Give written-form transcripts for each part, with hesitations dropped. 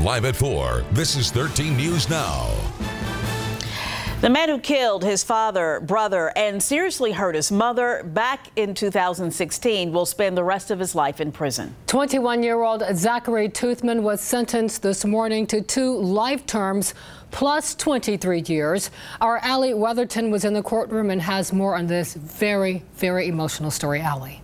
Live at 4, this is 13 News Now. The man who killed his father, brother, and seriously hurt his mother back in 2016 will spend the rest of his life in prison. 21-year-old Zachary Toothman was sentenced this morning to 2 life terms plus 23 years. Our Allie Weatherton was in the courtroom and has more on this very, very emotional story. Allie.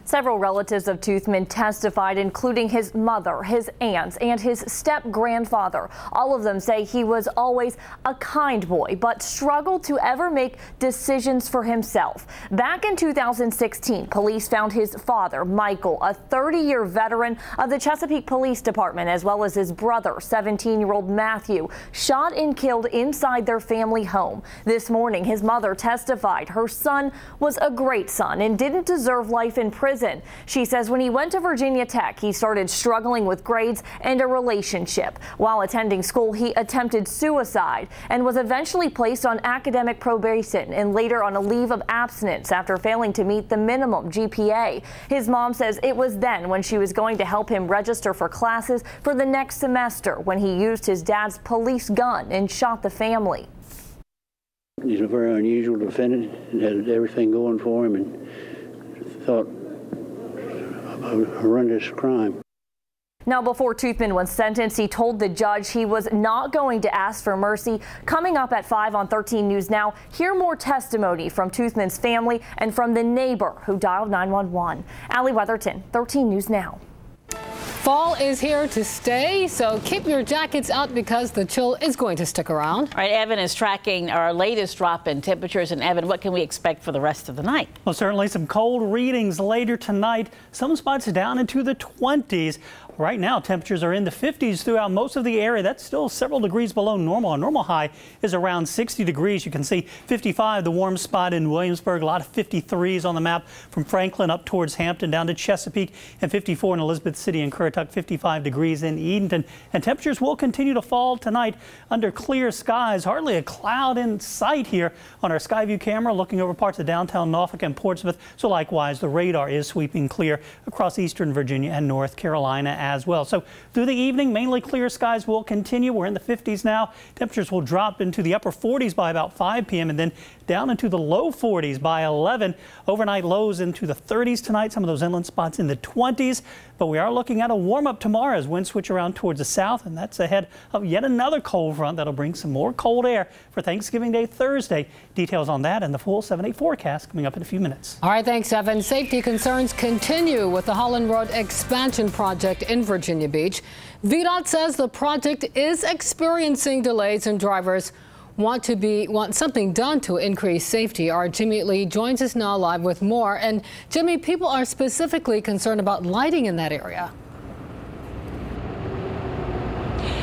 Several relatives of Toothman testified, including his mother, his aunts, and his step-grandfather. All of them say he was always a kind boy, but struggled to ever make decisions for himself. Back in 2016, police found his father, Michael, a 30-year veteran of the Chesapeake Police Department, as well as his brother, 17-year-old Matthew, shot and killed inside their family home. This morning, his mother testified her son was a great son and didn't deserve life in prison. She says when he went to Virginia Tech, he started struggling with grades and a relationship. While attending school, he attempted suicide and was eventually placed on academic probation and later on a leave of abstinence after failing to meet the minimum GPA. His mom says it was then when she was going to help him register for classes for the next semester when he used his dad's police gun and shot the family. He's a very unusual defendant and had everything going for him and thought a horrendous crime. Now, before Toothman was sentenced, he told the judge he was not going to ask for mercy. Coming up at 5 on 13 News Now, hear more testimony from Toothman's family and from the neighbor who dialed 911. Allie Weatherton, 13 News Now. Fall is here to stay, so keep your jackets out because the chill is going to stick around. All right, Evan is tracking our latest drop in temperatures. And Evan, what can we expect for the rest of the night? Well, certainly some cold readings later tonight. Some spots down into the 20s. Right now, temperatures are in the 50s throughout most of the area. That's still several degrees below normal. A normal high is around 60 degrees. You can see 55, the warm spot in Williamsburg. A lot of 53s on the map from Franklin up towards Hampton down to Chesapeake, and 54 in Elizabeth City and Currituck, 55 degrees in Edenton. And temperatures will continue to fall tonight under clear skies. Hardly a cloud in sight here on our Skyview camera looking over parts of downtown Norfolk and Portsmouth. So likewise, the radar is sweeping clear across eastern Virginia and North Carolina as well. So through the evening, mainly clear skies will continue. We're in the 50s now. Temperatures will drop into the upper 40s by about 5 p.m. and then down into the low 40s by 11. Overnight lows into the 30s tonight. Some of those inland spots in the 20s. But we are looking at a warm up tomorrow as winds switch around towards the south, and that's ahead of yet another cold front that'll bring some more cold air for Thanksgiving Day Thursday. Details on that and the full 7-day forecast coming up in a few minutes. All right, thanks, Evan. Safety concerns continue with the Holland Road expansion project in Virginia Beach. VDOT says the project is experiencing delays and drivers want something done to increase safety. Our Jimmy Lee joins us now live with more. And Jimmy, people are specifically concerned about lighting in that area.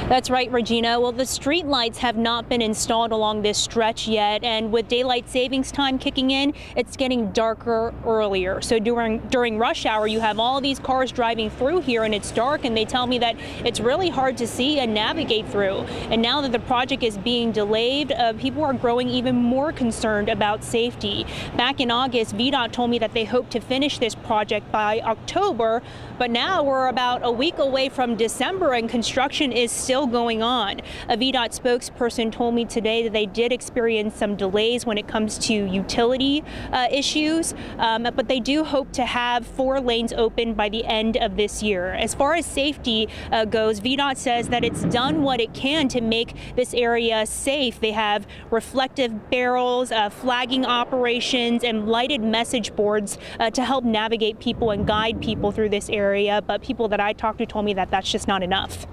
That's right, Regina. Well, the street lights have not been installed along this stretch yet, and with daylight savings time kicking in, it's getting darker earlier. So during rush hour, you have all these cars driving through here, and it's dark, and they tell me that it's really hard to see and navigate through. And now that the project is being delayed, people are growing even more concerned about safety. Back in August, VDOT told me that they hope to finish this project by October, but now we're about a week away from December, and construction is still going on. A VDOT spokesperson told me today that they did experience some delays when it comes to utility issues, but they do hope to have 4 lanes open by the end of this year. As far as safety goes, VDOT says that it's done what it can to make this area safe. They have reflective barrels, flagging operations, and lighted message boards to help navigate people and guide people through this area, but people that I talked to told me that that's just not enough.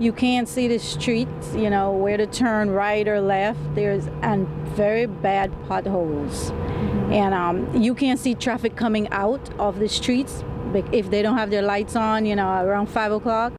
You can't see the streets, you know, where to turn right or left. There's very bad potholes. And you can't see traffic coming out of the streets if they don't have their lights on, you know, around 5 o'clock.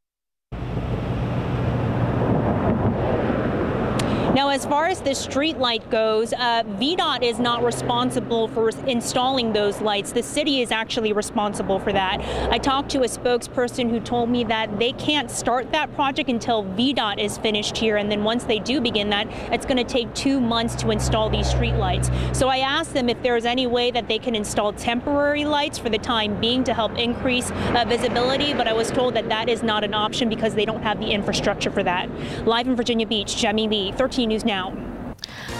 Now, as far as the street light goes, VDOT is not responsible for installing those lights. The city is actually responsible for that. I talked to a spokesperson who told me that they can't start that project until VDOT is finished here, and then once they do begin that, it's going to take 2 months to install these street lights. So I asked them if there's any way that they can install temporary lights for the time being to help increase visibility, but I was told that that is not an option because they don't have the infrastructure for that. Live in Virginia Beach, Jamie Lee, 13 News Now.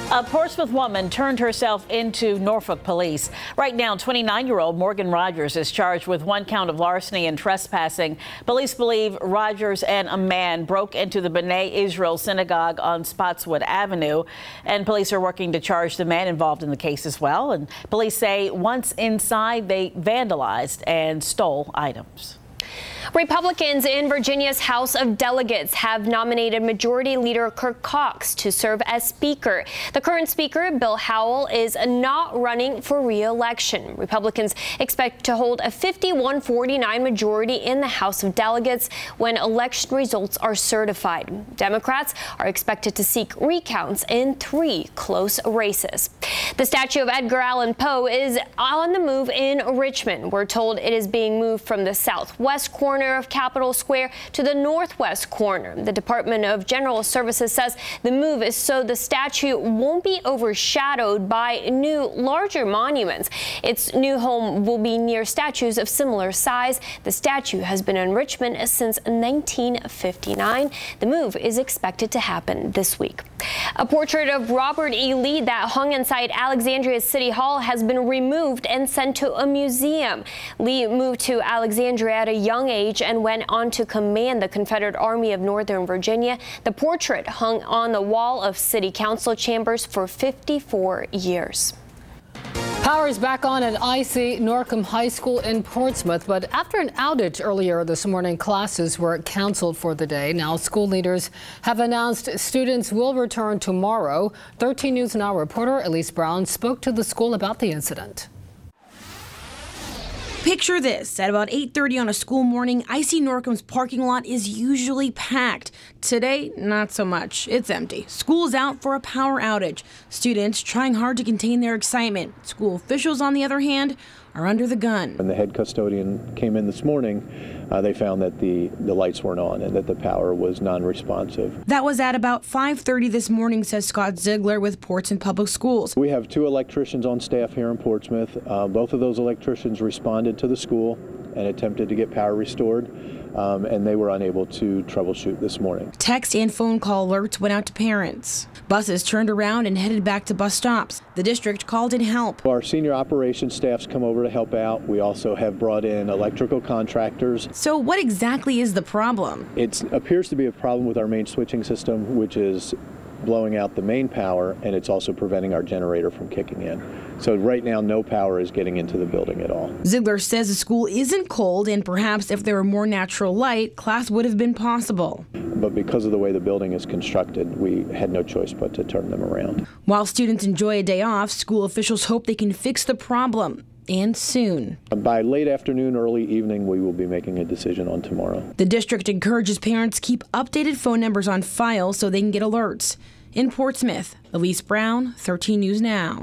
A Portsmouth woman turned herself into Norfolk police. Right now, 29-year-old Morgan Rogers is charged with 1 count of larceny and trespassing. Police believe Rogers and a man broke into the B'nai Israel synagogue on Spotswood Avenue, and police are working to charge the man involved in the case as well. And police say once inside, they vandalized and stole items. Republicans in Virginia's House of Delegates have nominated Majority Leader Kirk Cox to serve as Speaker. The current Speaker, Bill Howell, is not running for re-election. Republicans expect to hold a 51-49 majority in the House of Delegates when election results are certified. Democrats are expected to seek recounts in 3 close races. The statue of Edgar Allan Poe is on the move in Richmond. We're told it is being moved from the southwest corner of Capitol Square to the northwest corner. The Department of General Services says the move is so the statue won't be overshadowed by new, larger monuments. Its new home will be near statues of similar size. The statue has been in Richmond since 1959. The move is expected to happen this week. A portrait of Robert E. Lee that hung inside Alexandria's City Hall has been removed and sent to a museum. Lee moved to Alexandria at a young age and went on to command the Confederate Army of Northern Virginia. The portrait hung on the wall of City Council chambers for 54 years. Power is back on at IC Norcom High School in Portsmouth, but after an outage earlier this morning, classes were canceled for the day. Now, school leaders have announced students will return tomorrow. 13 News Now reporter Elise Brown spoke to the school about the incident. Picture this. At about 8:30 on a school morning, IC Norcom's parking lot is usually packed. Today, not so much. It's empty. School's out for a power outage. Students trying hard to contain their excitement. School officials, on the other hand, are under the gun. When the head custodian came in this morning, they found that the lights weren't on and that the power was non-responsive. That was at about 5:30 this morning, says Scott Ziegler with Portsmouth Public Schools. We have 2 electricians on staff here in Portsmouth. Both of those electricians responded to the school and attempted to get power restored, and they were unable to troubleshoot this morning. Text and phone call alerts went out to parents. Buses turned around and headed back to bus stops. The district called in help. Our senior operations staffs come over to help out. We also have brought in electrical contractors. So what exactly is the problem? It appears to be a problem with our main switching system, which is blowing out the main power, and it's also preventing our generator from kicking in. So right now, no power is getting into the building at all. Ziegler says the school isn't cold, and perhaps if there were more natural light, class would have been possible. But because of the way the building is constructed, we had no choice but to turn them around. While students enjoy a day off, school officials hope they can fix the problem, and soon. By late afternoon, early evening, we will be making a decision on tomorrow. The district encourages parents to keep updated phone numbers on file so they can get alerts. In Portsmouth, Elise Brown, 13 News Now.